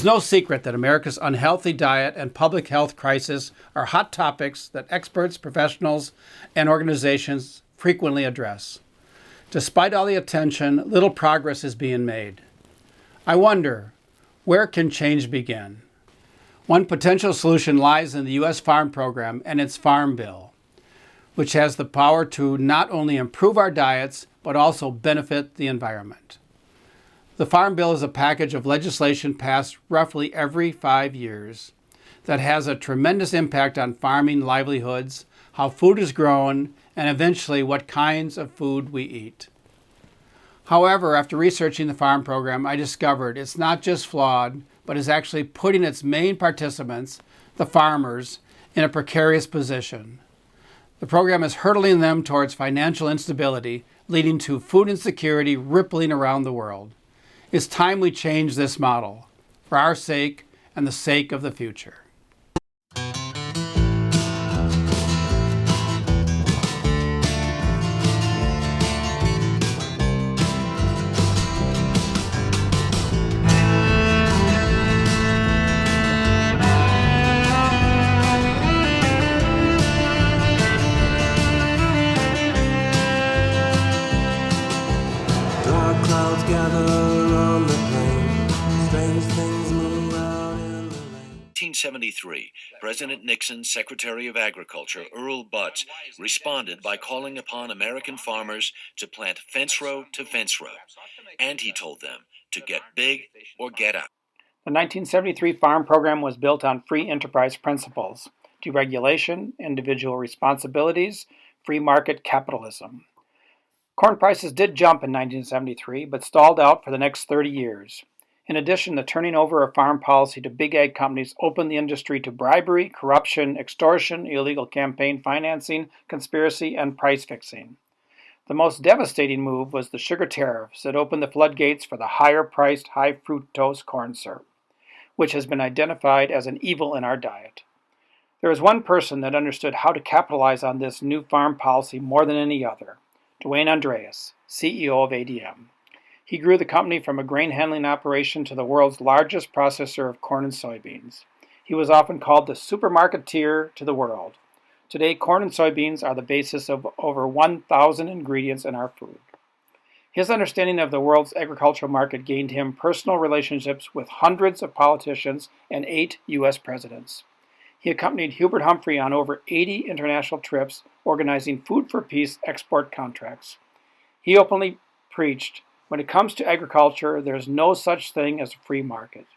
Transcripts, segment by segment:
no secret that America's unhealthy diet and public health crisis are hot topics that experts, professionals, and organizations frequently address. Despite all the attention, little progress is being made. I wonder, where can change begin? One potential solution lies in the U.S. Farm Program and its Farm Bill, which has the power to not only improve our diets, but also benefit the environment. The Farm Bill is a package of legislation passed roughly every 5 years that has a tremendous impact on farming livelihoods, how food is grown, and eventually what kinds of food we eat. However, after researching the Farm Program, I discovered it's not just flawed, but is actually putting its main participants, the farmers, in a precarious position. The program is hurtling them towards financial instability, leading to food insecurity rippling around the world. It's time we change this model, for our sake and the sake of the future. Dark clouds gather on the plain. Strange things move out in the rain. 1973, President Nixon's Secretary of Agriculture, Earl Butz, responded by calling upon American farmers to plant fence row to fence row. And he told them to get big or get out. The 1973 Farm Program was built on free enterprise principles, deregulation, individual responsibilities, free market capitalism. Corn prices did jump in 1973, but stalled out for the next 30 years. In addition, the turning over of farm policy to big ag companies opened the industry to bribery, corruption, extortion, illegal campaign financing, conspiracy, and price fixing. The most devastating move was the sugar tariffs that opened the floodgates for the higher-priced, high-fructose corn syrup, which has been identified as an evil in our diet. There is one person that understood how to capitalize on this new farm policy more than any other. Duane Andreas, CEO of ADM. He grew the company from a grain handling operation to the world's largest processor of corn and soybeans. He was often called the supermarketeer to the world. Today, corn and soybeans are the basis of over 1,000 ingredients in our food. His understanding of the world's agricultural market gained him personal relationships with hundreds of politicians and 8 U.S. presidents. He accompanied Hubert Humphrey on over 80 international trips, organizing Food for Peace export contracts. He openly preached, when it comes to agriculture, there is no such thing as a free market.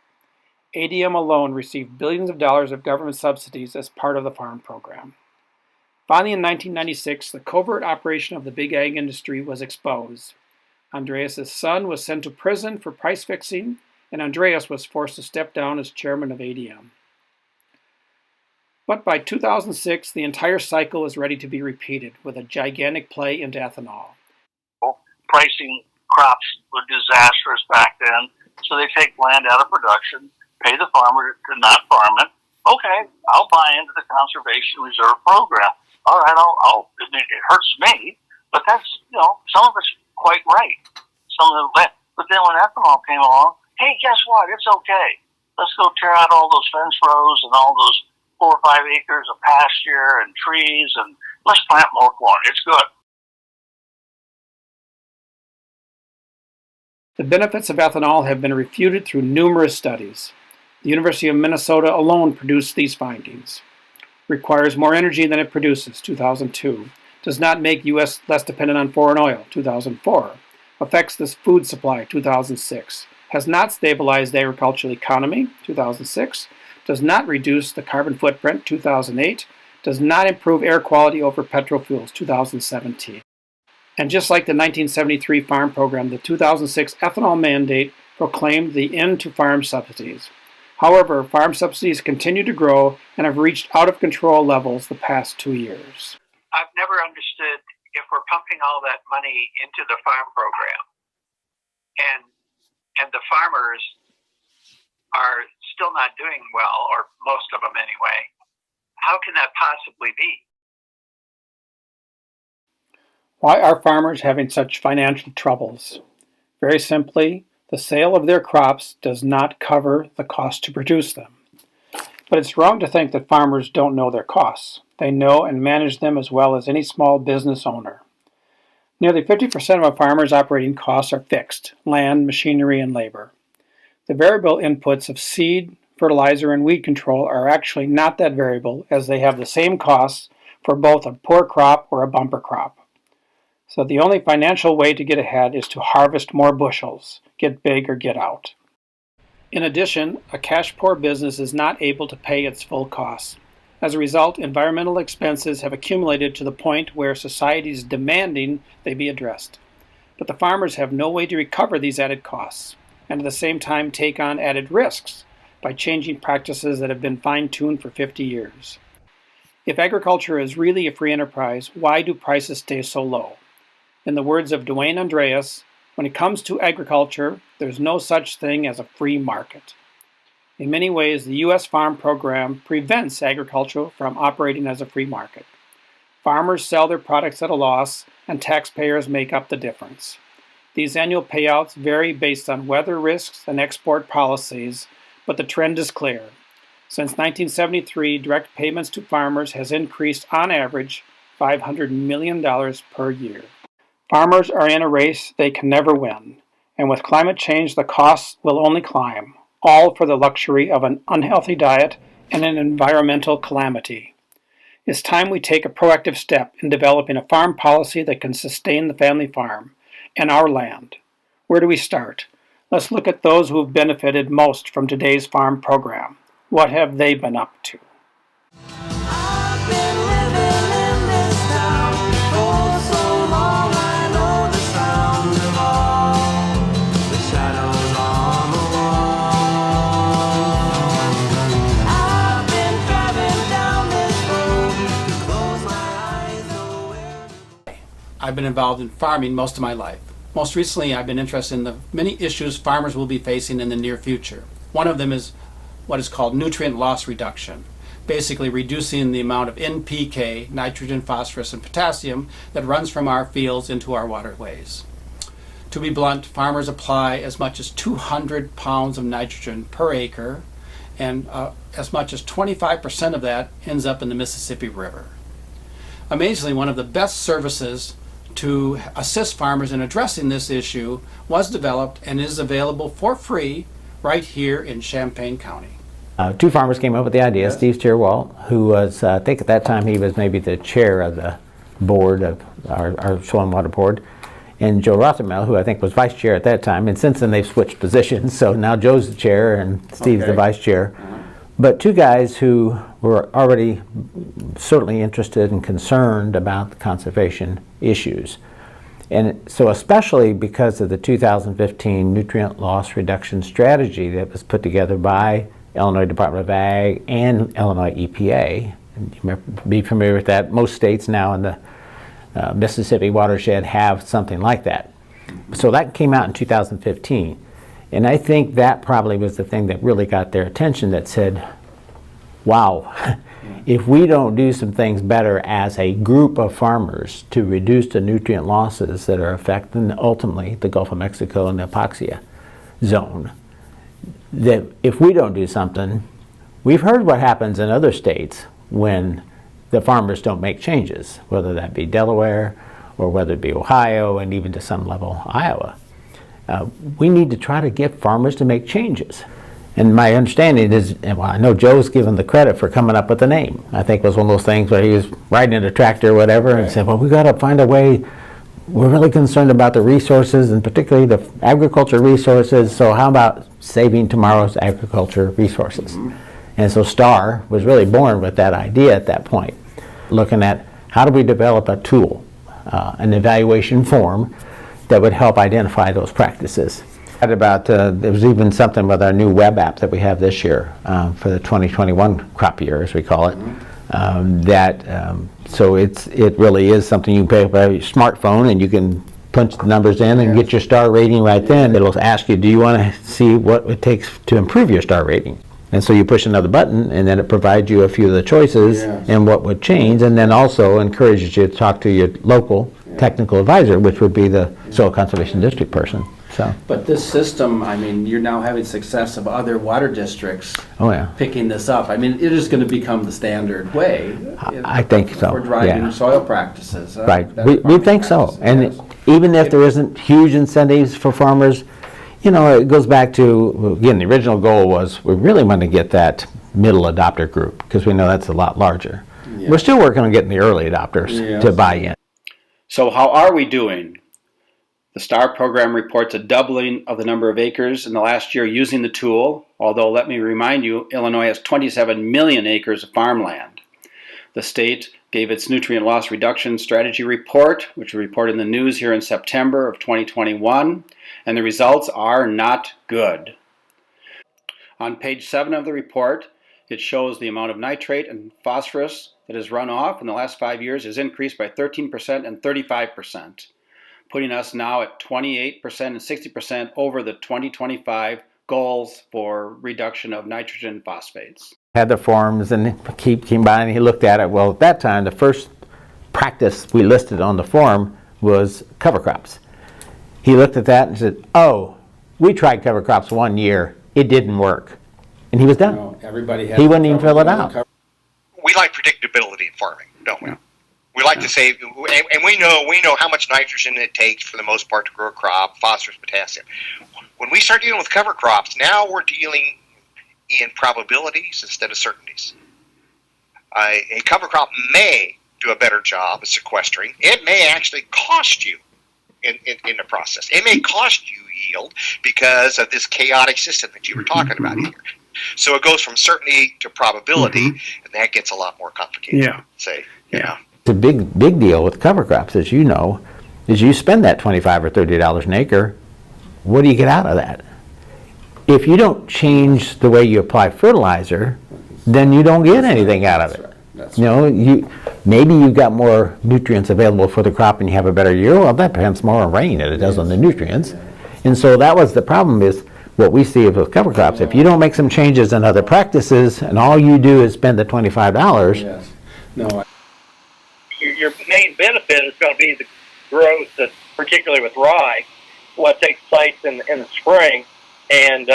ADM alone received billions of dollars of government subsidies as part of the Farm Program. Finally, in 1996, the covert operation of the big ag industry was exposed. Andreas' son was sent to prison for price fixing, and Andreas was forced to step down as chairman of ADM. But by 2006, the entire cycle is ready to be repeated with a gigantic play into ethanol. Pricing crops were disastrous back then, so they take land out of production, pay the farmer to not farm it. Okay, I'll buy into the Conservation Reserve Program. All right, it hurts me, but that's, some of it's quite right. But then when ethanol came along, hey, guess what? It's okay. Let's go tear out all those fence rows and all those 4 or 5 acres of pasture and trees, and let's plant more corn. It's good. The benefits of ethanol have been refuted through numerous studies. The University of Minnesota alone produced these findings. Requires more energy than it produces, 2002. Does not make U.S. less dependent on foreign oil, 2004. Affects the food supply, 2006. Has not stabilized the agricultural economy, 2006. Does not reduce the carbon footprint, 2008. Does not improve air quality over petrol fuels, 2017. And just like the 1973 Farm Program, the 2006 ethanol mandate proclaimed the end to farm subsidies. However, farm subsidies continue to grow and have reached out of control levels the past 2 years. I've never understood if we're pumping all that money into the farm program and the farmers are still not doing well, or most of them anyway, how can that possibly be? Why are farmers having such financial troubles? Very simply, The sale of their crops does not cover the cost to produce them. But it's wrong to think that farmers don't know their costs. They know and manage them as well as any small business owner. Nearly 50% of a farmer's operating costs are fixed: land, machinery, and labor. The variable inputs of seed, fertilizer, and weed control are actually not that variable, as they have the same costs for both a poor crop or a bumper crop. So the only financial way to get ahead is to harvest more bushels, get big or get out. In addition, a cash-poor business is not able to pay its full costs. As a result, environmental expenses have accumulated to the point where society is demanding they be addressed. But the farmers have no way to recover these added costs, and at the same time take on added risks by changing practices that have been fine-tuned for 50 years. If agriculture is really a free enterprise, why do prices stay so low? In the words of Duane Andreas, when it comes to agriculture, there's no such thing as a free market. In many ways, the U.S. Farm Program prevents agriculture from operating as a free market. Farmers sell their products at a loss, and taxpayers make up the difference. These annual payouts vary based on weather risks and export policies, but the trend is clear. Since 1973, direct payments to farmers has increased on average $500 million per year. Farmers are in a race they can never win, and with climate change the costs will only climb, all for the luxury of an unhealthy diet and an environmental calamity. It's time we take a proactive step in developing a farm policy that can sustain the family farm and our land. Where do we start? Let's look at those who have benefited most from today's farm program. What have they been up to? I've been living in this town for so long, I know the sound of all the shadows on the wall. I've been driving down this road to close my eyes, know where to go. I've been involved in farming most of my life. Most recently, I've been interested in the many issues farmers will be facing in the near future. One of them is what is called nutrient loss reduction, basically reducing the amount of NPK, nitrogen, phosphorus, and potassium that runs from our fields into our waterways. To be blunt, farmers apply as much as 200 pounds of nitrogen per acre, and as much as 25% of that ends up in the Mississippi River. Amazingly, one of the best services to assist farmers in addressing this issue was developed and is available for free right here in Champaign County. Two farmers came up with the idea. Steve Stierwalt, who was, I think at that time he was maybe the chair of the board of our Soil and Water Board, and Joe Rothermel, who I think was vice chair at that time, and since then they've switched positions, so now Joe's the chair and Steve's the vice chair. But two guys who were already certainly interested and concerned about the conservation issues. And so especially because of the 2015 nutrient loss reduction strategy that was put together by Illinois Department of Ag and Illinois EPA, and you may be familiar with that. Most states now in the Mississippi watershed have something like that. So that came out in 2015. And I think that probably was the thing that really got their attention, that said, wow, if we don't do some things better as a group of farmers to reduce the nutrient losses that are affecting ultimately the Gulf of Mexico and the Hypoxia zone, that if we don't do something, we've heard what happens in other states when the farmers don't make changes, whether that be Delaware or whether it be Ohio and even to some level Iowa. We need to try to get farmers to make changes. And my understanding is, well, I know Joe's given the credit for coming up with the name. I think it was one of those things where he was riding in a tractor or whatever and said, well, we got to find a way. We're really concerned about the resources and particularly the agriculture resources, so how about saving tomorrow's agriculture resources? And so STAR was really born with that idea at that point, looking at how do we develop a tool, an evaluation form that would help identify those practices. There was even something with our new web app that we have this year for the 2021 crop year, as we call it. So it really is something you can pick up on your smartphone and you can punch the numbers in and get your star rating right then. It'll ask you, do you want to see what it takes to improve your star rating? And so you push another button and then it provides you a few of the choices and what would change, and then also encourages you to talk to your local technical advisor, which would be the soil conservation district person. So, But this system, I mean, you're now having success of other water districts oh yeah, picking this up. I mean, it is going to become the standard way. I think so. For driving Yeah. soil practices. Right, better we farming think so. practices, And yes. even if there isn't huge incentives for farmers, you know, it goes back to, again, the original goal was we really want to get that middle adopter group because we know that's a lot larger. Yeah. We're still working on getting the early adopters Yes. to buy in. So how are we doing? The STAR program reports a doubling of the number of acres in the last year using the tool, although let me remind you, Illinois has 27 million acres of farmland. The state gave its nutrient loss reduction strategy report, which was reported in the news here in September of 2021, and the results are not good. On page 7 of the report, it shows the amount of nitrate and phosphorus that has run off in the last 5 years has increased by 13% and 35%. Putting us now at 28% and 60% over the 2025 goals for reduction of nitrogen and phosphates. Had the forms and came by and he looked at it. Well, at that time, the first practice we listed on the form was cover crops. He looked at that and said, oh, we tried cover crops 1 year. It didn't work. And he was done. No, everybody has. He wouldn't even fill it out. We like predictability in farming, don't we? We like to say, and we know how much nitrogen it takes for the most part to grow a crop, phosphorus, potassium. When we start dealing with cover crops, now we're dealing in probabilities instead of certainties. A cover crop may do a better job of sequestering. It may actually cost you in the process. It may cost you yield because of this chaotic system that you were talking about here. So it goes from certainty to probability, and that gets a lot more complicated. Yeah. Say, you know. The big deal with cover crops, as you know, is you spend that $25 or $30 an acre. What do you get out of that? If you don't change the way you apply fertilizer, then you don't get anything out of it. You know, maybe you've got more nutrients available for the crop and you have a better year. Well, that depends more on rain than it does on the nutrients. And so that was the problem is what we see with cover crops. If you don't make some changes in other practices and all you do is spend the $25, Yes. No, your main benefit is going to be the growth, that, particularly with rye, what takes place in the spring. And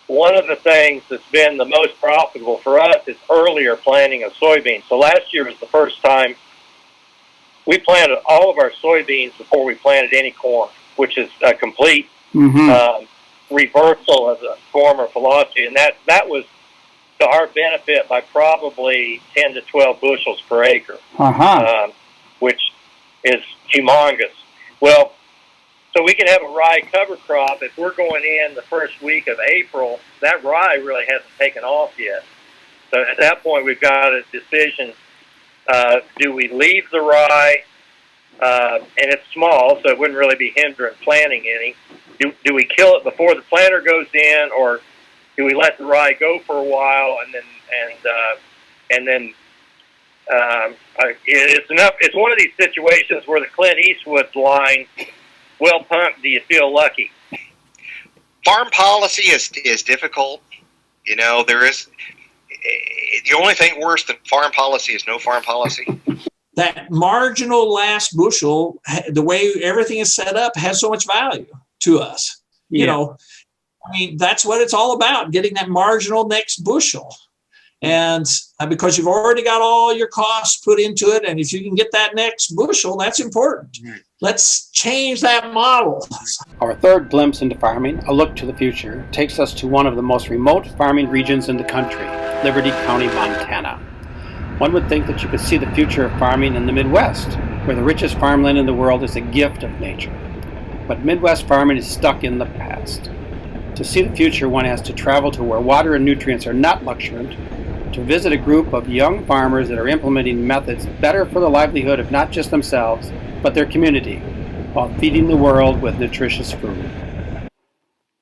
one of the things that's been the most profitable for us is earlier planting of soybeans. So last year was the first time we planted all of our soybeans before we planted any corn, which is a complete reversal of the former philosophy. And that was to our benefit by probably 10 to 12 bushels per acre, which is humongous. Well, so we can have a rye cover crop. If we're going in the first week of April, that rye really hasn't taken off yet. So at that point, we've got a decision. Do we leave the rye? And it's small, so it wouldn't really be hindering planting any. Do we kill it before the planter goes in, or do we let the rye go for a while and then it's enough? It's one of these situations where the Clint Eastwood line, "Well pumped, do you feel lucky?" Farm policy is difficult. You know, there is the only thing worse than farm policy is no farm policy. That marginal last bushel, the way everything is set up, has so much value to us. You know, I mean, that's what it's all about, getting that marginal next bushel. And because you've already got all your costs put into it, and if you can get that next bushel, that's important. Let's change that model. Our third glimpse into farming, a look to the future, takes us to one of the most remote farming regions in the country, Liberty County, Montana. One would think that you could see the future of farming in the Midwest, where the richest farmland in the world is a gift of nature. But Midwest farming is stuck in the past. To see the future, one has to travel to where water and nutrients are not luxuriant, to visit a group of young farmers that are implementing methods better for the livelihood of not just themselves, but their community, while feeding the world with nutritious food.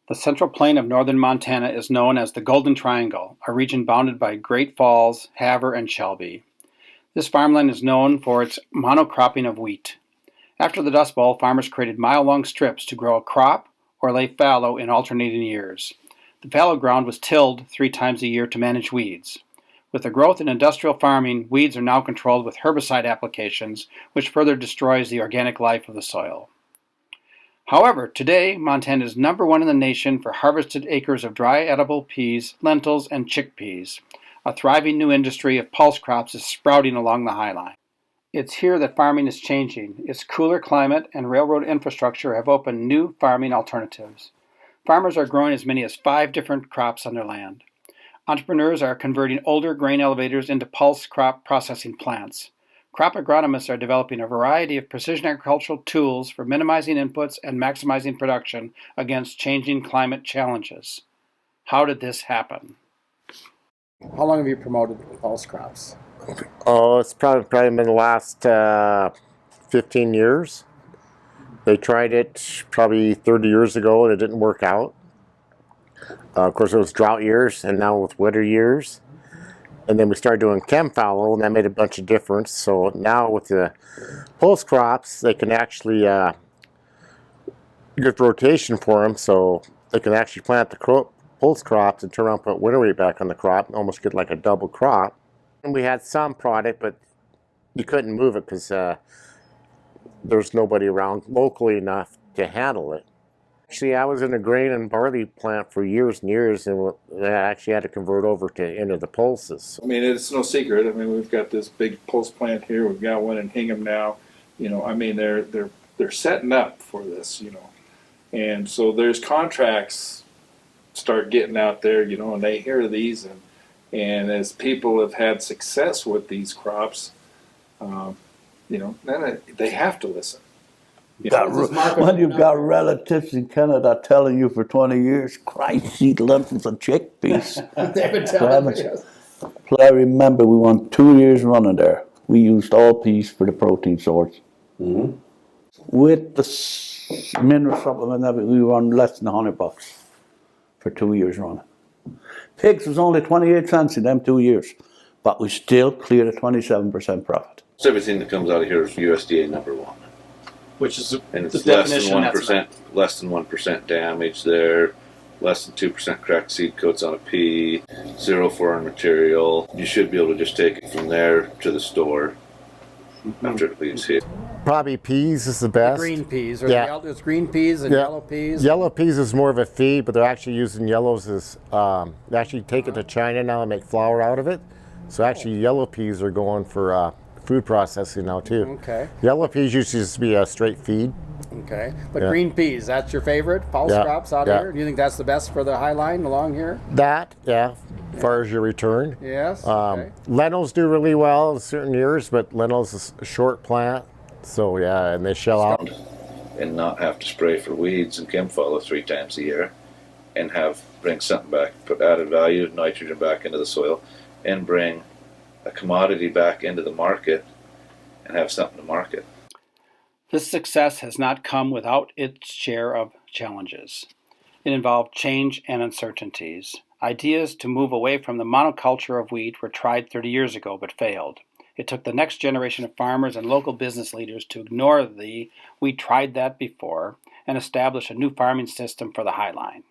The central plain of northern Montana is known as the Golden Triangle, a region bounded by Great Falls, Havre, and Shelby. This farmland is known for its monocropping of wheat. After the Dust Bowl, farmers created mile-long strips to grow a crop or lay fallow in alternating years. The fallow ground was tilled 3 times a year to manage weeds. With the growth in industrial farming, weeds are now controlled with herbicide applications, which further destroys the organic life of the soil. However, today, Montana is #1 in the nation for harvested acres of dry edible peas, lentils, and chickpeas. A thriving new industry of pulse crops is sprouting along the Highline. It's here that farming is changing. Its cooler climate and railroad infrastructure have opened new farming alternatives. Farmers are growing as many as 5 different crops on their land. Entrepreneurs are converting older grain elevators into pulse crop processing plants. Crop agronomists are developing a variety of precision agricultural tools for minimizing inputs and maximizing production against changing climate challenges. How did this happen? How long have you promoted pulse crops? Oh, it's probably been the last 15 years. They tried it probably 30 years ago and it didn't work out. Of course, it was drought years and now with winter years. And then we started doing chem fallow, and that made a bunch of difference. So now with the pulse crops, they can actually get rotation for them, so they can actually plant the pulse crops and turn around and put winter wheat back on the crop and almost get like a double crop. And we had some product, but you couldn't move it because there's nobody around locally enough to handle it. Actually, I was in a grain and barley plant for years and years, and I actually had to convert over into the pulses. I mean, it's no secret. I mean, we've got this big pulse plant here. We've got one in Hingham now. You know, I mean, they're setting up for this. You know, and so there's contracts start getting out there. You know, and they hear these, and as people have had success with these crops, you know, then they have to listen. When you've got relatives in Canada telling you for 20 years, Christ, eat lentils and chickpeas. They've been telling me. So I remember we won 2 years running there. We used all peas for the protein source. Mm-hmm. With the mineral supplement, we won less than $100 for 2 years running. Pigs was only 28 cents in them 2 years, but we still cleared a 27% profit. So everything that comes out of here is USDA #1. Which is and it's the less than definition. 1%, less than 1% damage there, less than 2% cracked seed coats on a pea, 0 foreign material. You should be able to just take it from there to the store after it leaves here. Probably peas is the best. The green peas, or yeah. there's green peas and yellow peas. Yellow peas is more of a feed, but they're actually using yellows as they actually take it to China now and make flour out of it. So actually, yellow peas are going for food processing now too. Okay. Yellow peas used to just be a straight feed. Okay, but green peas, that's your favorite pulse crops out here? Do you think that's the best for the Highline along here? That, as far as your return. Yes. Okay. Lentils do really well in certain years, but lentils is a short plant, so and they shell out. And not have to spray for weeds and chem fallow 3 times a year, and bring something back, put added value, nitrogen back into the soil, and bring a commodity back into the market and have something to market. This success has not come without its share of challenges. It involved change and uncertainties. Ideas to move away from the monoculture of wheat were tried 30 years ago but failed. It took the next generation of farmers and local business leaders to ignore the "we tried that before" and establish a new farming system for the Highline.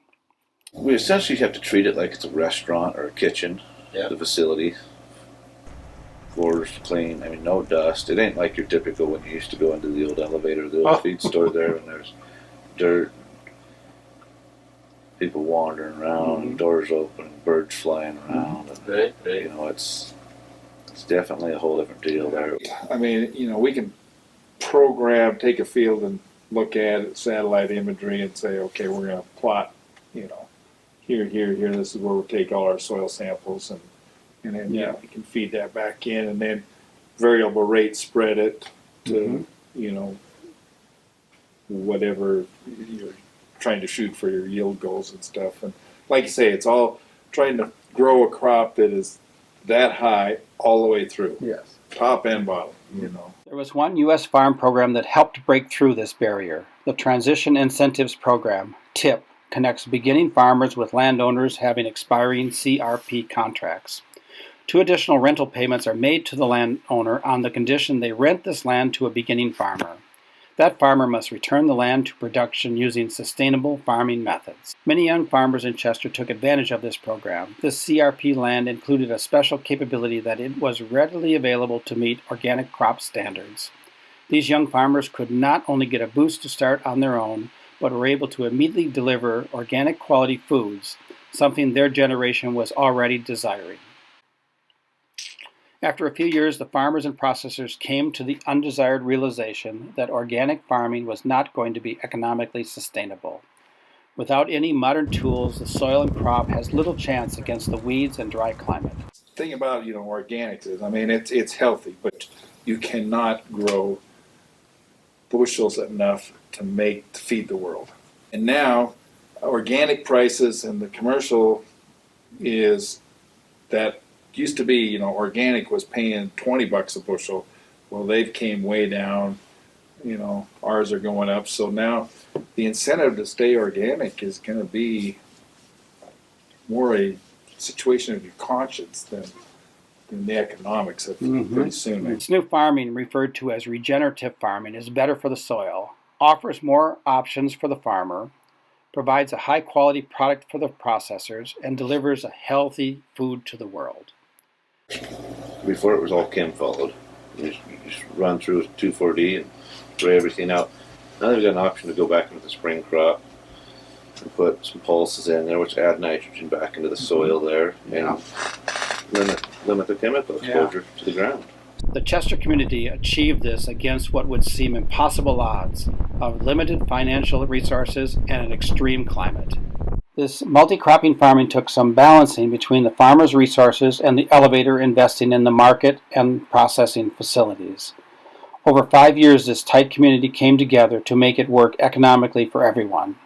We essentially have to treat it like it's a restaurant or a kitchen, the facility. Floors clean, I mean, no dust. It ain't like your typical when you used to go into the old elevator, the old feed store there, and there's dirt, people wandering around, doors open, birds flying around. And, you know, it's definitely a whole different deal there. I mean, you know, we can take a field and look at it, satellite imagery, and say, okay, we're going to plot, you know, here, this is where we'll take all our soil samples, and then we can feed that back in, and then variable rate spread it to you know, whatever you're trying to shoot for your yield goals and stuff. And like you say, it's all trying to grow a crop that is that high all the way through. Yes, top and bottom. You know. There was one U.S. farm program that helped break through this barrier. The Transition Incentives Program, TIP, connects beginning farmers with landowners having expiring CRP contracts. 2 additional rental payments are made to the landowner on the condition they rent this land to a beginning farmer. That farmer must return the land to production using sustainable farming methods. Many young farmers in Chester took advantage of this program. This CRP land included a special capability that it was readily available to meet organic crop standards. These young farmers could not only get a boost to start on their own, but were able to immediately deliver organic quality foods, something their generation was already desiring. After a few years, the farmers and processors came to the undesired realization that organic farming was not going to be economically sustainable. Without any modern tools, the soil and crop has little chance against the weeds and dry climate. The thing about, organics is, it's healthy, but you cannot grow bushels enough to feed the world. And now, organic prices and the commercial is that used to be, organic was paying $20 a bushel. Well, they've came way down. Ours are going up. So now the incentive to stay organic is going to be more a situation of your conscience than the economics of pretty soon. This new farming, referred to as regenerative farming, is better for the soil, offers more options for the farmer, provides a high-quality product for the processors, and delivers a healthy food to the world. Before it was all chem followed. You just run through 2,4-D and spray everything out. Now they've got an option to go back into the spring crop and put some pulses in there, which add nitrogen back into the soil there and limit the chemical exposure to the ground. The Chester community achieved this against what would seem impossible odds of limited financial resources and an extreme climate. This multi-cropping farming took some balancing between the farmer's resources and the elevator investing in the market and processing facilities. Over 5 years, this tight community came together to make it work economically for everyone.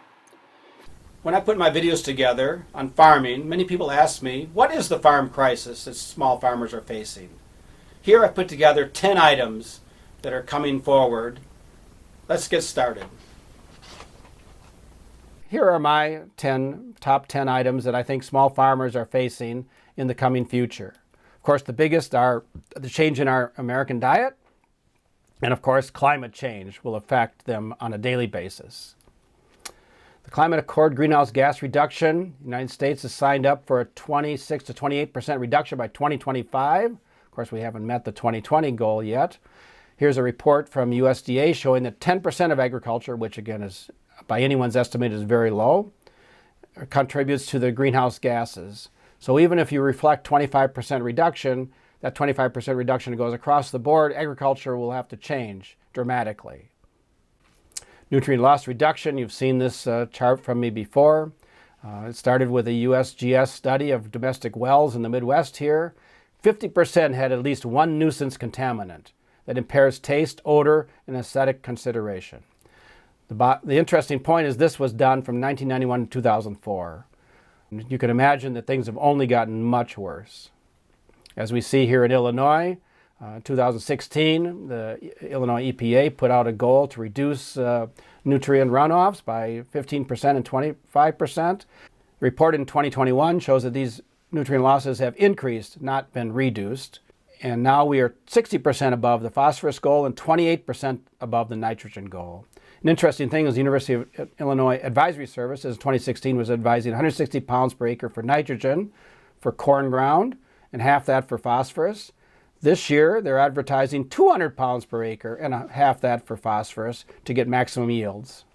When I put my videos together on farming, many people ask me, what is the farm crisis that small farmers are facing? Here I put together 10 items that are coming forward. Let's get started. Here are my top 10 items that I think small farmers are facing in the coming future. Of course, the biggest are the change in our American diet, and of course, climate change will affect them on a daily basis. The Climate Accord greenhouse gas reduction, the United States has signed up for a 26 to 28% reduction by 2025. Of course, we haven't met the 2020 goal yet. Here's a report from USDA showing that 10% of agriculture, which again is by anyone's estimate is very low, contributes to the greenhouse gases. So even if you reflect 25% reduction, that 25% reduction goes across the board, agriculture will have to change dramatically. Nutrient loss reduction, you've seen this chart from me before. It started with a USGS study of domestic wells in the Midwest here. 50% had at least one nuisance contaminant that impairs taste, odor, and aesthetic consideration. The interesting point is this was done from 1991 to 2004. You can imagine that things have only gotten much worse. As we see here in Illinois, 2016, the Illinois EPA put out a goal to reduce nutrient runoffs by 15% and 25%. The report in 2021 shows that these nutrient losses have increased, not been reduced. And now we are 60% above the phosphorus goal and 28% above the nitrogen goal. An interesting thing is the University of Illinois Advisory Service, in 2016, was advising 160 pounds per acre for nitrogen for corn ground and half that for phosphorus. This year, they're advertising 200 pounds per acre and half that for phosphorus to get maximum yields.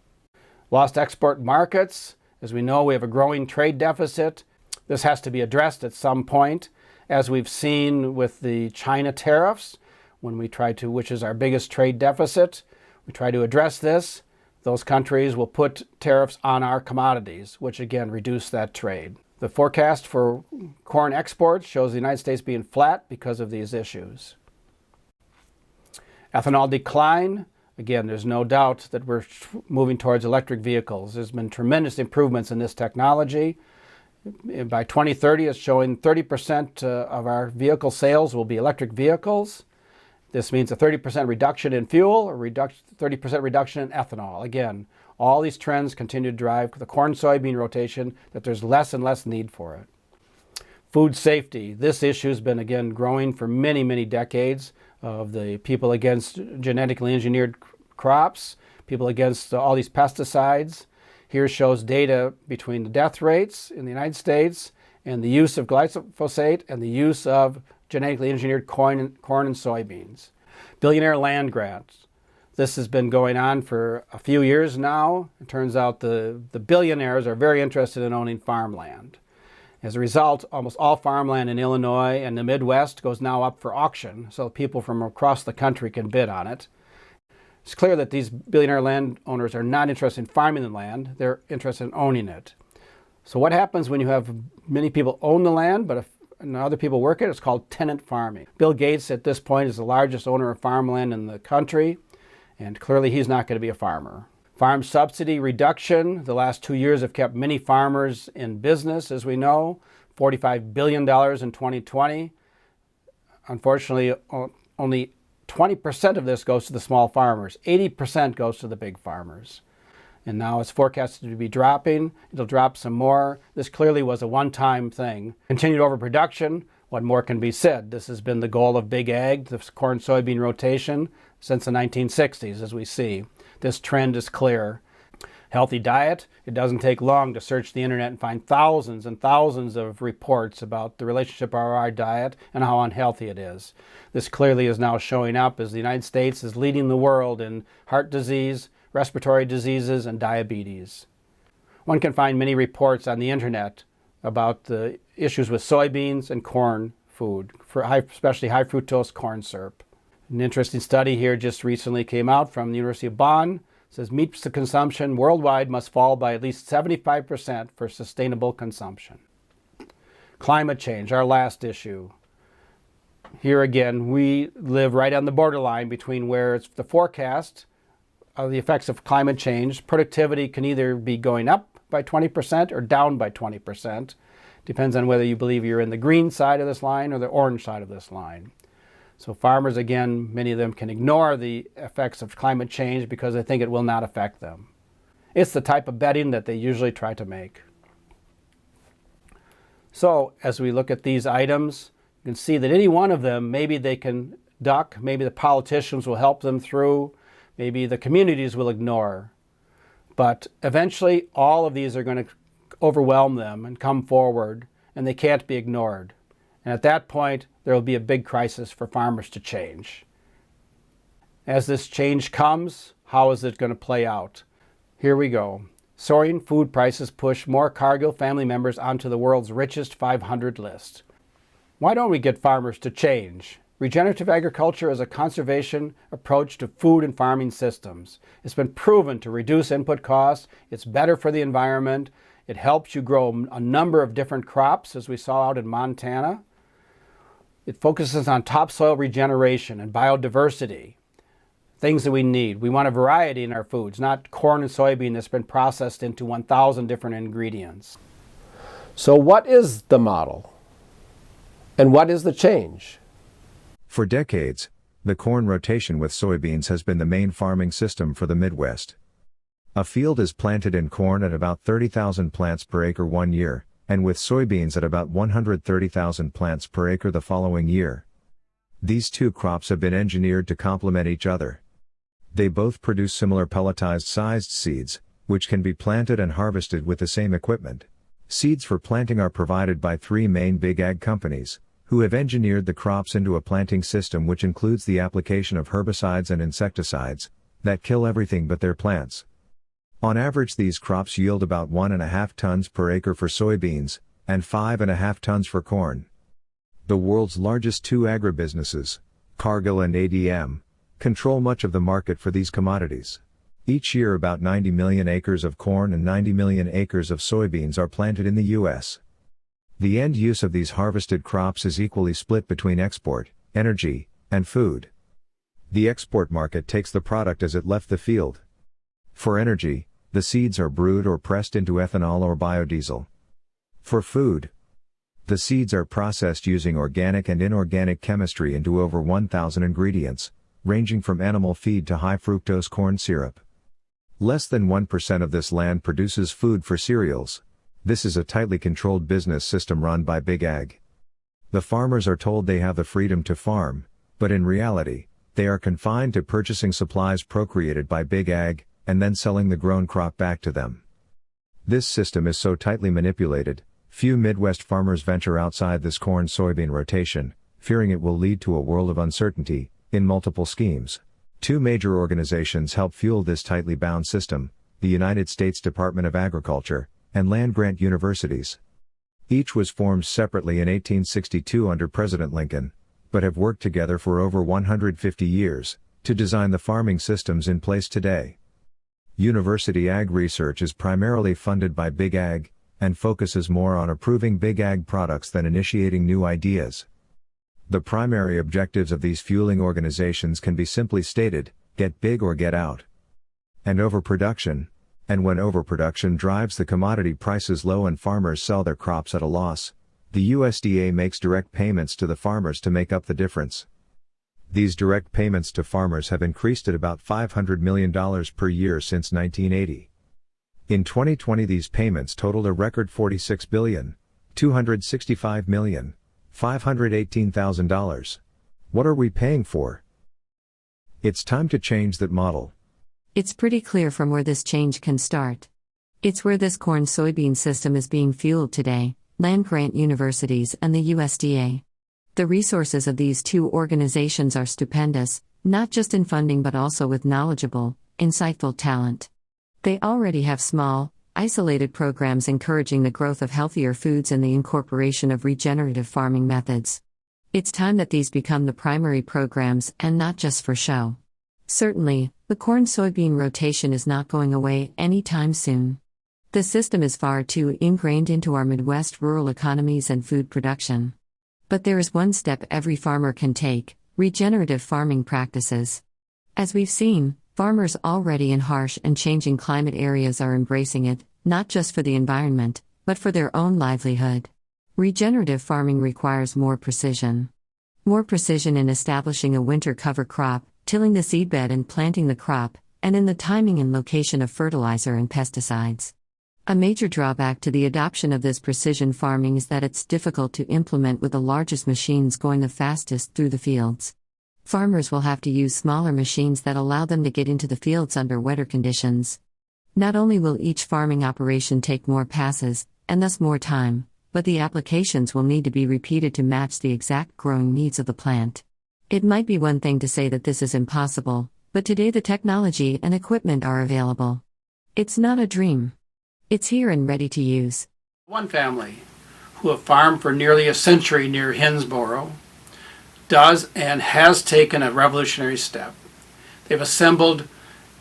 Lost export markets. As we know, we have a growing trade deficit. This has to be addressed at some point, as we've seen with the China tariffs, which is our biggest trade deficit. We try to address this. Those countries will put tariffs on our commodities, which again reduce that trade. The forecast for corn exports shows the United States being flat because of these issues. Ethanol decline. Again, there's no doubt that we're moving towards electric vehicles. There's been tremendous improvements in this technology. By 2030, it's showing 30% of our vehicle sales will be electric vehicles. This means a 30% reduction in fuel, a 30% reduction in ethanol. Again, all these trends continue to drive the corn-soybean rotation, that there's less and less need for it. Food safety. This issue has been, again, growing for many, many decades of the people against genetically engineered crops, people against all these pesticides. Here shows data between the death rates in the United States and the use of glyphosate and the use of genetically engineered corn and soybeans. Billionaire land grants. This has been going on for a few years now. It turns out the billionaires are very interested in owning farmland. As a result, almost all farmland in Illinois and the Midwest goes now up for auction, so people from across the country can bid on it. It's clear that these billionaire landowners are not interested in farming the land, they're interested in owning it. So what happens when you have many people own the land, but other people work it? It's called tenant farming. Bill Gates at this point is the largest owner of farmland in the country, and clearly he's not going to be a farmer. Farm subsidy reduction, the last 2 years have kept many farmers in business, as we know, $45 billion in 2020. Unfortunately, only 20% of this goes to the small farmers. 80% goes to the big farmers. And now it's forecasted to be dropping. It'll drop some more. This clearly was a one-time thing. Continued overproduction, what more can be said? This has been the goal of Big Ag, the corn-soybean rotation, since the 1960s, as we see. This trend is clear. Healthy diet, it doesn't take long to search the internet and find thousands and thousands of reports about the relationship of our diet and how unhealthy it is. This clearly is now showing up as the United States is leading the world in heart disease, respiratory diseases, and diabetes. One can find many reports on the internet about the issues with soybeans and corn food, especially high fructose corn syrup. An interesting study here just recently came out from the University of Bonn. It says meat consumption worldwide must fall by at least 75% for sustainable consumption. Climate change, our last issue. Here again, we live right on the borderline between where it's the forecast of the effects of climate change. Productivity can either be going up by 20% or down by 20%. Depends on whether you believe you're in the green side of this line or the orange side of this line. So farmers, again, many of them can ignore the effects of climate change because they think it will not affect them. It's the type of betting that they usually try to make. So as we look at these items, you can see that any one of them, maybe they can duck, maybe the politicians will help them through, maybe the communities will ignore. But eventually all of these are going to overwhelm them and come forward, and they can't be ignored. And at that point, there will be a big crisis for farmers to change. As this change comes, how is it going to play out? Here we go. Soaring food prices push more Cargill family members onto the world's richest 500 list. Why don't we get farmers to change? Regenerative agriculture is a conservation approach to food and farming systems. It's been proven to reduce input costs. It's better for the environment. It helps you grow a number of different crops, as we saw out in Montana. It focuses on topsoil regeneration and biodiversity, things that we need. We want a variety in our foods, not corn and soybean that's been processed into 1,000 different ingredients. So what is the model? And what is the change? For decades, the corn rotation with soybeans has been the main farming system for the Midwest. A field is planted in corn at about 30,000 plants per acre one year, and with soybeans at about 130,000 plants per acre the following year. These two crops have been engineered to complement each other. They both produce similar pelletized-sized seeds, which can be planted and harvested with the same equipment. Seeds for planting are provided by three main Big Ag companies, who have engineered the crops into a planting system which includes the application of herbicides and insecticides that kill everything but their plants. On average, these crops yield about 1.5 tons per acre for soybeans, and 5.5 tons for corn. The world's largest two agribusinesses, Cargill and ADM, control much of the market for these commodities. Each year about 90 million acres of corn and 90 million acres of soybeans are planted in the U.S. The end use of these harvested crops is equally split between export, energy, and food. The export market takes the product as it left the field. For energy, the seeds are brewed or pressed into ethanol or biodiesel. For food, the seeds are processed using organic and inorganic chemistry into over 1,000 ingredients, ranging from animal feed to high fructose corn syrup. Less than 1% of this land produces food for cereals. This is a tightly controlled business system run by Big Ag. The farmers are told they have the freedom to farm, but in reality, they are confined to purchasing supplies procreated by Big Ag, and then selling the grown crop back to them. This system is so tightly manipulated, few Midwest farmers venture outside this corn-soybean rotation, fearing it will lead to a world of uncertainty, in multiple schemes. Two major organizations help fuel this tightly bound system: the United States Department of Agriculture and land-grant universities. Each was formed separately in 1862 under President Lincoln, but have worked together for over 150 years to design the farming systems in place today. University Ag Research is primarily funded by Big Ag and focuses more on approving Big Ag products than initiating new ideas. The primary objectives of these fueling organizations can be simply stated: get big or get out. And overproduction. And when overproduction drives the commodity prices low and farmers sell their crops at a loss, the USDA makes direct payments to the farmers to make up the difference. These direct payments to farmers have increased at about $500 million per year since 1980. In 2020, these payments totaled a record $46,265,518,000. What are we paying for? It's time to change that model. It's pretty clear from where this change can start. It's where this corn-soybean system is being fueled today: land-grant universities and the USDA. The resources of these two organizations are stupendous, not just in funding but also with knowledgeable, insightful talent. They already have small, isolated programs encouraging the growth of healthier foods and the incorporation of regenerative farming methods. It's time that these become the primary programs and not just for show. Certainly, the corn-soybean rotation is not going away anytime soon. The system is far too ingrained into our Midwest rural economies and food production. But there is one step every farmer can take: regenerative farming practices. As we've seen, farmers already in harsh and changing climate areas are embracing it, not just for the environment, but for their own livelihood. Regenerative farming requires more precision. More precision in establishing a winter cover crop, tilling the seedbed and planting the crop, and in the timing and location of fertilizer and pesticides. A major drawback to the adoption of this precision farming is that it's difficult to implement with the largest machines going the fastest through the fields. Farmers will have to use smaller machines that allow them to get into the fields under wetter conditions. Not only will each farming operation take more passes, and thus more time, but the applications will need to be repeated to match the exact growing needs of the plant. It might be one thing to say that this is impossible, but today the technology and equipment are available. It's not a dream. It's here and ready to use. One family, who have farmed for nearly a century near Hinsboro, does and has taken a revolutionary step. They've assembled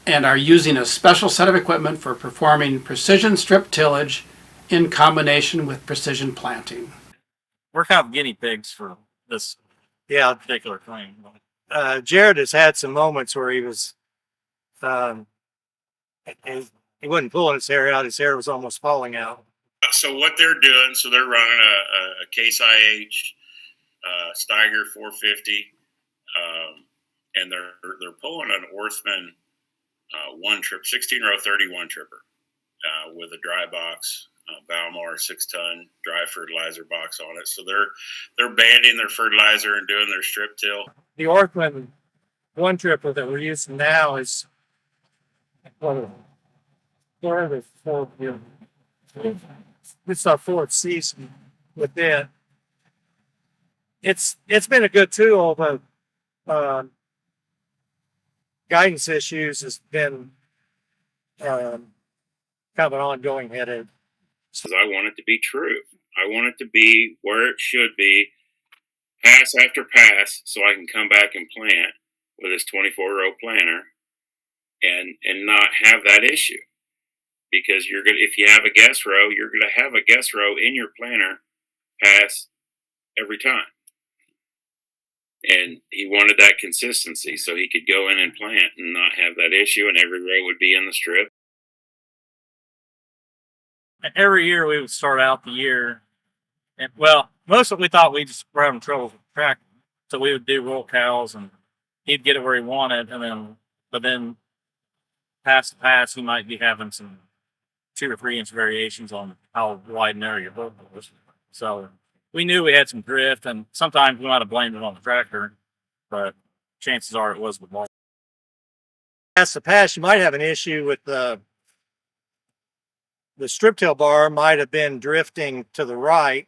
and are using a special set of equipment for performing precision strip tillage in combination with precision planting. We're kind of guinea pigs for this particular thing. Jared has had some moments where he was, he wasn't pulling his hair out. His hair was almost falling out. So what they're doing, so they're running a Case IH Steiger 450, and they're pulling an Orthman one trip, 16-row 31 tripper with a dry box, Balmar 6-ton dry fertilizer box on it. So they're banding their fertilizer and doing their strip till. The Orthman one tripper that we're using now is it's our fourth season with it. It's been a good tool, but guidance issues has been kind of an ongoing headache. I want it to be true. I want it to be where it should be, pass after pass, so I can come back and plant with this 24-row planter and not have that issue. Because if you have a guess row, you're gonna have a guess row in your planter pass every time. And he wanted that consistency so he could go in and plant and not have that issue, and every row would be in the strip. Every year we would start out the year, and most of it we thought we just were having trouble with the tractor. So we would do roll cows, and he'd get it where he wanted, but then pass to pass, he might be having some 2 or 3 inch variations on how wide and narrow your boat was. So we knew we had some drift, and sometimes we might have blamed it on the tractor, but chances are it was the ball. Pass to pass, you might have an issue with the strip till bar might have been drifting to the right,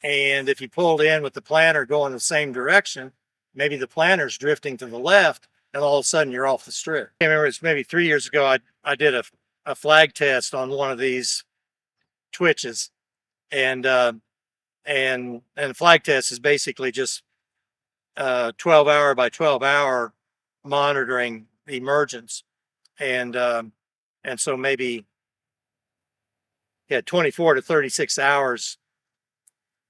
and if you pulled in with the planter going the same direction, maybe the planter's drifting to the left, and all of a sudden you're off the strip. I remember it's maybe 3 years ago, I did a flag test on one of these twitches, and the flag test is basically just 12 hour by 12 hour monitoring the emergence, and so maybe 24 to 36 hours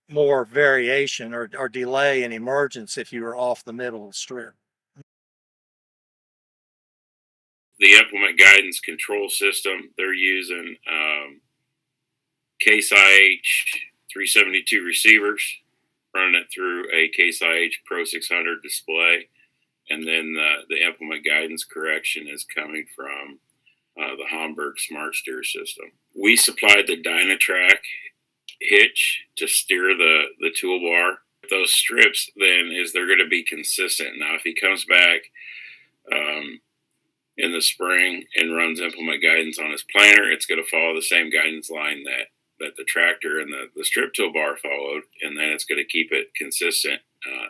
more variation or delay in emergence if you were off the middle of the strip. The implement guidance control system, they're using Case IH 372 receivers, running it through a Case IH Pro 600 display, and then the implement guidance correction is coming from the Hamburg Smart Steer system. We supplied the Dynatrack hitch to steer the toolbar. Those strips then they're going to be consistent. Now, if he comes back in the spring and runs implement guidance on his planter, it's going to follow the same guidance line that the tractor and the strip toolbar followed, and then it's going to keep it consistent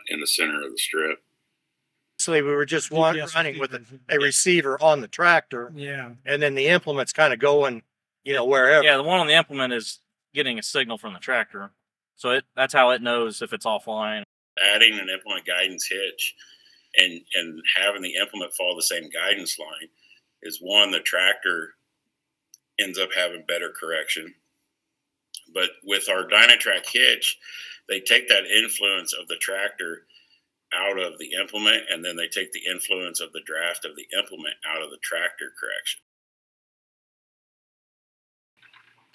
in the center of the strip. So we were just running with a receiver on the tractor, and then the implement's kind of going, wherever. Yeah, the one on the implement is getting a signal from the tractor, so that's how it knows if it's offline. Adding an implement guidance hitch and having the implement follow the same guidance line is one, the tractor ends up having better correction. But with our Dynatrack hitch, they take that influence of the tractor out of the implement, and then they take the influence of the draft of the implement out of the tractor correction.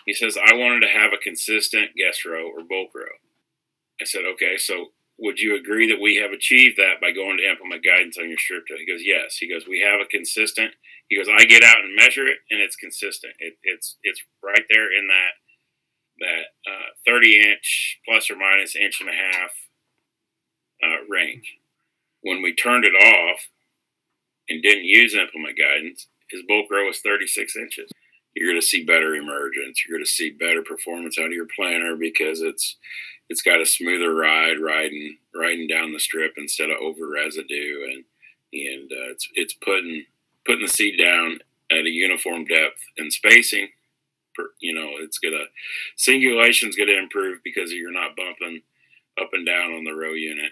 He says, I wanted to have a consistent guest row or bulk row. I said, okay, so would you agree that we have achieved that by going to implement guidance on your strip toe? He goes, yes. He goes, we have a consistent. He goes, I get out and measure it, and it's consistent. It's right there in that 30-inch plus or minus inch and a half range. When we turned it off and didn't use implement guidance, his bulk row was 36 inches. You're going to see better emergence. You're going to see better performance out of your planter because it's got a smoother ride riding down the strip instead of over residue, and it's putting the seed down at a uniform depth and spacing. It's singulation's going to improve because you're not bumping up and down on the row unit.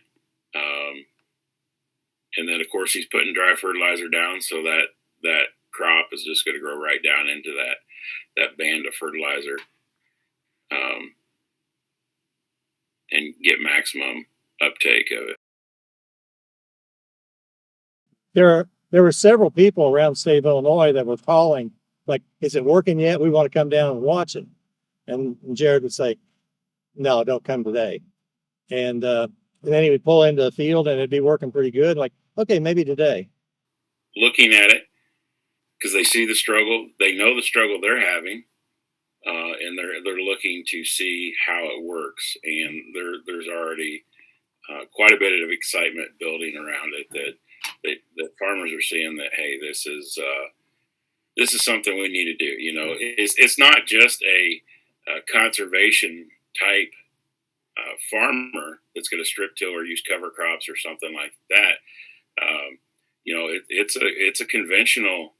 And then, of course, he's putting dry fertilizer down so that crop is just going to grow right down into that band of fertilizer and get maximum uptake of it. There were several people around the state of Illinois that were calling, like, is it working yet? We want to come down and watch it. And Jared would say, no, don't come today. And then he would pull into the field and it'd be working pretty good. Like, okay, maybe today. Looking at it, because they see the struggle, they know the struggle they're having, and they're looking to see how it works. And there's already quite a bit of excitement building around it that farmers are seeing that, hey, this is something we need to do. It's not just a conservation type farmer that's going to strip till or use cover crops or something like that. It's a conventional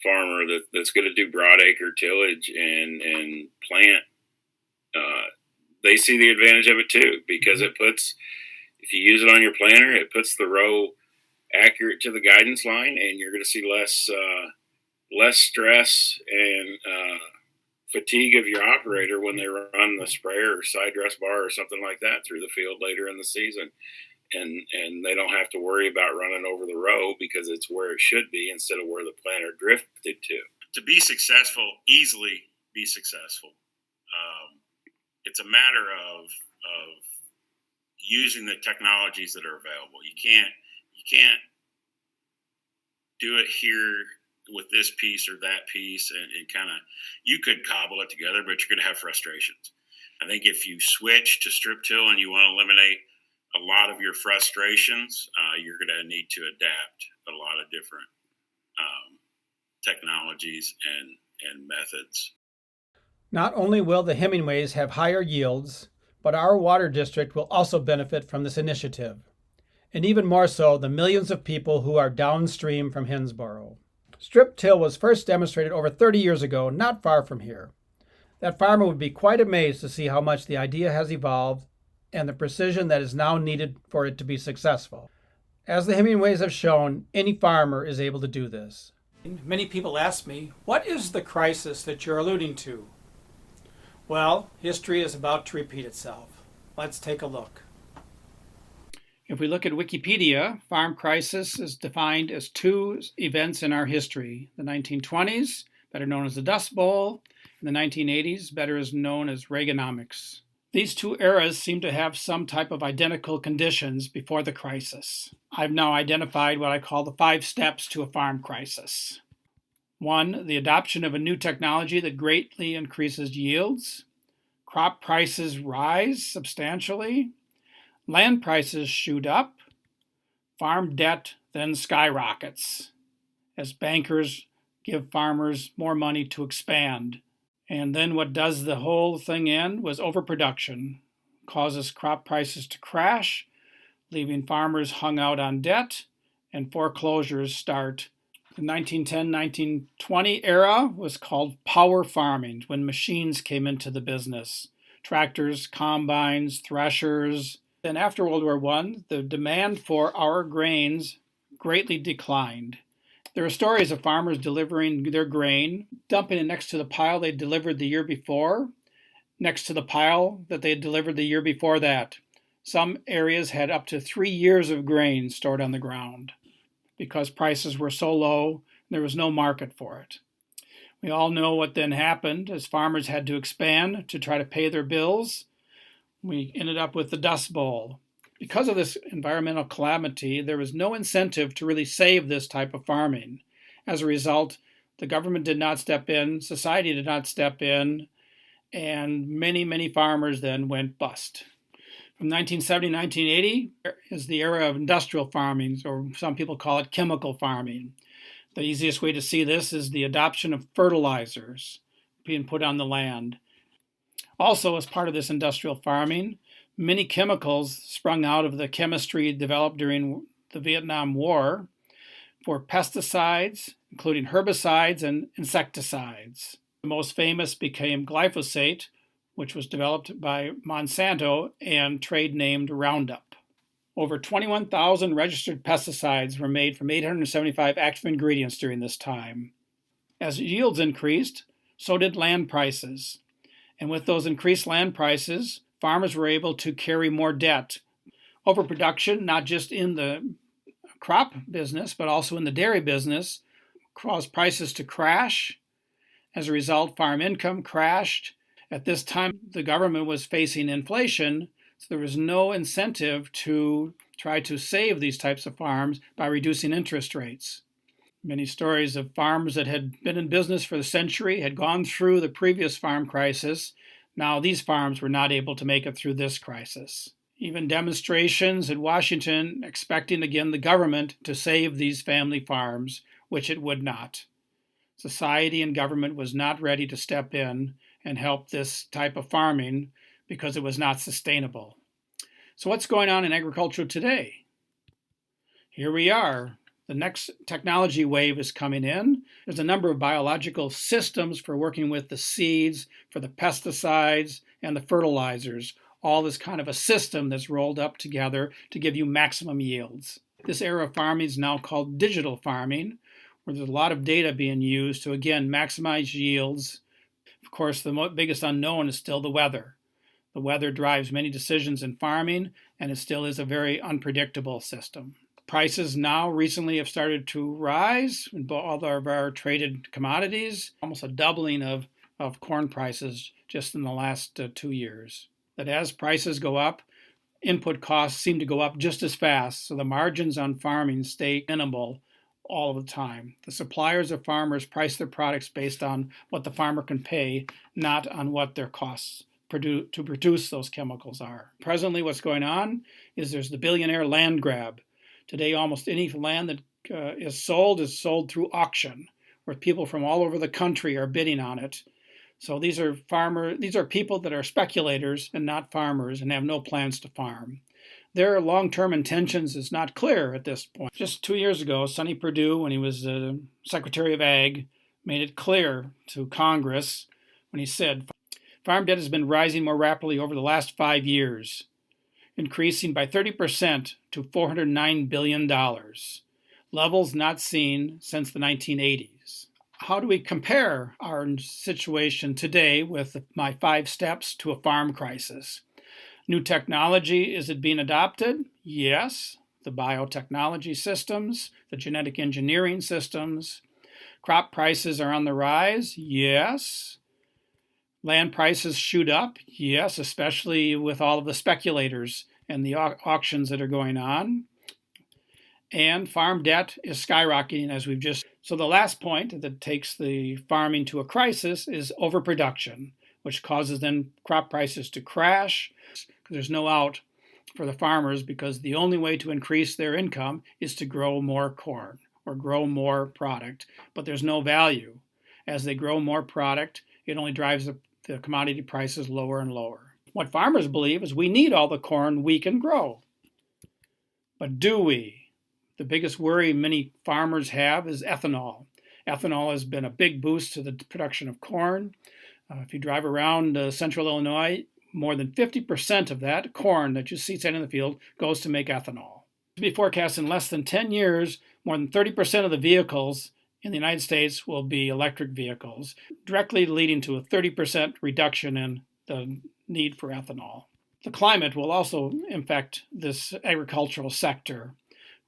farmer that's going to do broadacre tillage and plant. They see the advantage of it too, because if you use it on your planter, it puts the row accurate to the guidance line, and you're going to see less stress and fatigue of your operator when they run the sprayer or side dress bar or something like that through the field later in the season. And they don't have to worry about running over the row because it's where it should be instead of where the planter drifted to. To be successful, easily be successful, it's a matter of using the technologies that are available. You can't do it here with this piece or that piece and kind of, you could cobble it together, but you're going to have frustrations. I think if you switch to strip till and you want to eliminate a lot of your frustrations, you're going to need to adapt a lot of different technologies and methods. Not only will the Hemingways have higher yields, but our water district will also benefit from this initiative. and even more so the millions of people who are downstream from Hinsboro. Strip till was first demonstrated over 30 years ago, not far from here. That farmer would be quite amazed to see how much the idea has evolved and the precision that is now needed for it to be successful. As the Hemingways have shown, any farmer is able to do this. Many people ask me, what is the crisis that you're alluding to? Well, history is about to repeat itself. Let's take a look. If we look at Wikipedia, farm crisis is defined as two events in our history. The 1920s, better known as the Dust Bowl, and the 1980s, better known as Reaganomics. These two eras seem to have some type of identical conditions before the crisis. I've now identified what I call the 5 steps to a farm crisis. 1, the adoption of a new technology that greatly increases yields. Crop prices rise substantially. Land prices shoot up. Farm debt then skyrockets as bankers give farmers more money to expand. And then what does the whole thing end was overproduction, causes crop prices to crash, leaving farmers hung out on debt, and foreclosures start. The 1910-1920 era was called power farming, when machines came into the business. Tractors, combines, threshers. Then after World War I, the demand for our grains greatly declined. There are stories of farmers delivering their grain, dumping it next to the pile they delivered the year before, next to the pile that they had delivered the year before that. Some areas had up to 3 years of grain stored on the ground because prices were so low, there was no market for it. We all know what then happened as farmers had to expand to try to pay their bills. We ended up with the Dust Bowl. Because of this environmental calamity, there was no incentive to really save this type of farming. As a result, the government did not step in, society did not step in, and many farmers then went bust. From 1970 to 1980 is the era of industrial farming, or some people call it chemical farming. The easiest way to see this is the adoption of fertilizers being put on the land. Also, as part of this industrial farming, many chemicals sprung out of the chemistry developed during the Vietnam War for pesticides, including herbicides and insecticides. The most famous became glyphosate, which was developed by Monsanto and trade named Roundup. Over 21,000 registered pesticides were made from 875 active ingredients during this time. As yields increased, so did land prices. And with those increased land prices, farmers were able to carry more debt. Overproduction, not just in the crop business, but also in the dairy business, caused prices to crash. As a result, farm income crashed. At this time, the government was facing inflation, so there was no incentive to try to save these types of farms by reducing interest rates. Many stories of farms that had been in business for a century had gone through the previous farm crisis. Now these farms were not able to make it through this crisis. Even demonstrations in Washington expecting again the government to save these family farms, which it would not. Society and government was not ready to step in and help this type of farming because it was not sustainable. So what's going on in agriculture today? Here we are. The next technology wave is coming in. There's a number of biological systems for working with the seeds, for the pesticides, and the fertilizers. All this kind of a system that's rolled up together to give you maximum yields. This era of farming is now called digital farming, where there's a lot of data being used to, again, maximize yields. Of course, the biggest unknown is still the weather. The weather drives many decisions in farming, and it still is a very unpredictable system. Prices now recently have started to rise in all of our traded commodities, almost a doubling of corn prices just in the last 2 years. That as prices go up, input costs seem to go up just as fast, so the margins on farming stay minimal all of the time. The suppliers of farmers price their products based on what the farmer can pay, not on what their costs to produce those chemicals are. Presently, what's going on is there's the billionaire land grab. Today, almost any land that is sold through auction, where people from all over the country are bidding on it. So these are people that are speculators and not farmers and have no plans to farm. Their long-term intentions is not clear at this point. Just 2 years ago, Sonny Perdue, when he was Secretary of Ag, made it clear to Congress when he said, farm debt has been rising more rapidly over the last 5 years, increasing by 30% to $409 billion, levels not seen since the 1980s. How do we compare our situation today with my 5 steps to a farm crisis? New technology, is it being adopted? Yes. The biotechnology systems, the genetic engineering systems. Crop prices are on the rise? Yes. Land prices shoot up? Yes, especially with all of the speculators and the auctions that are going on. And farm debt is skyrocketing, as we've just. So the last point that takes the farming to a crisis is overproduction, which causes then crop prices to crash. There's no out for the farmers because the only way to increase their income is to grow more corn or grow more product, but there's no value. As they grow more product, it only drives the commodity prices lower and lower. What farmers believe is we need all the corn we can grow. But do we? The biggest worry many farmers have is ethanol. Ethanol has been a big boost to the production of corn. If you drive around central Illinois, more than 50% of that corn that you see standing in the field goes to make ethanol. To be forecast in less than 10 years, more than 30% of the vehicles in the United States will be electric vehicles, directly leading to a 30% reduction in the need for ethanol. The climate will also affect this agricultural sector.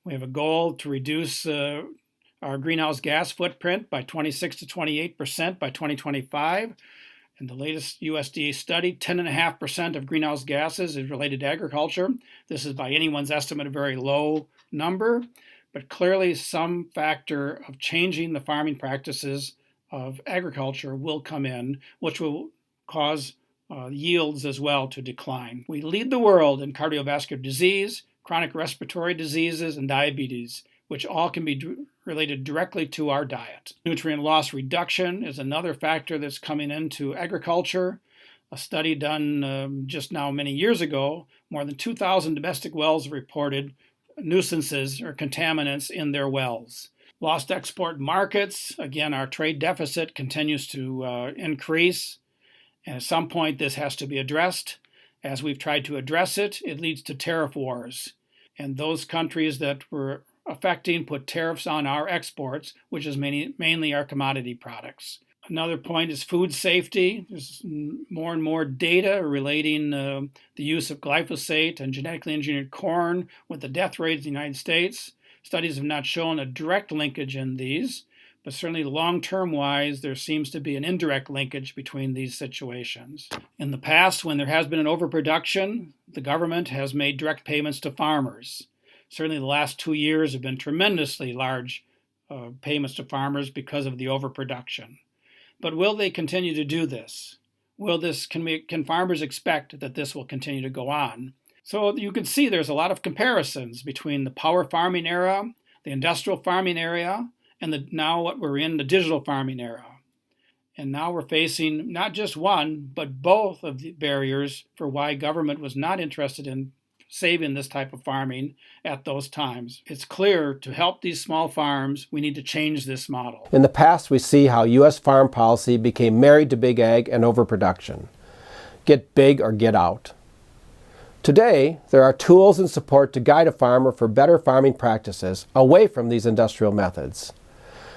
We have a goal to reduce our greenhouse gas footprint by 26 to 28% by 2025. In the latest USDA study, 10.5% of greenhouse gases is related to agriculture. This is by anyone's estimate a very low number, but clearly some factor of changing the farming practices of agriculture will come in, which will cause yields as well to decline. We lead the world in cardiovascular disease, chronic respiratory diseases, and diabetes, which all can be related directly to our diet. Nutrient loss reduction is another factor that's coming into agriculture. A study done just now many years ago, more than 2,000 domestic wells reported nuisances or contaminants in their wells. Lost export markets, again, our trade deficit continues to increase. And at some point, this has to be addressed. As we've tried to address it, it leads to tariff wars. And those countries that were affecting put tariffs on our exports, which is mainly our commodity products. Another point is food safety. There's more and more data relating the use of glyphosate and genetically engineered corn with the death rate in the United States. Studies have not shown a direct linkage in these, but certainly long-term wise, there seems to be an indirect linkage between these situations. In the past, when there has been an overproduction, the government has made direct payments to farmers. Certainly the last 2 years have been tremendously large payments to farmers because of the overproduction. But will they continue to do this? Can farmers expect that this will continue to go on? So you can see there's a lot of comparisons between the power farming era, the industrial farming era, and now what we're in, the digital farming era. And now we're facing not just one, but both of the barriers for why government was not interested in saving this type of farming at those times. It's clear to help these small farms, we need to change this model. In the past, we see how U.S. farm policy became married to big ag and overproduction. Get big or get out. Today, there are tools and support to guide a farmer for better farming practices away from these industrial methods.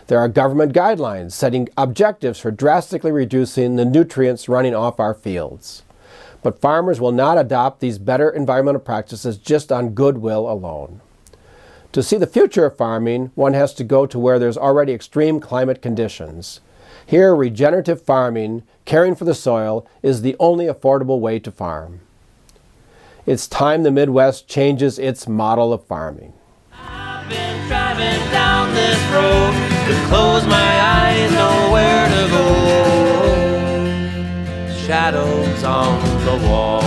There are government guidelines setting objectives for drastically reducing the nutrients running off our fields. But farmers will not adopt these better environmental practices just on goodwill alone. To see the future of farming, one has to go to where there's already extreme climate conditions. Here, regenerative farming, caring for the soil, is the only affordable way to farm. It's time the Midwest changes its model of farming. I've been driving down this road, to close my eyes, nowhere to go. Shadows on the wall.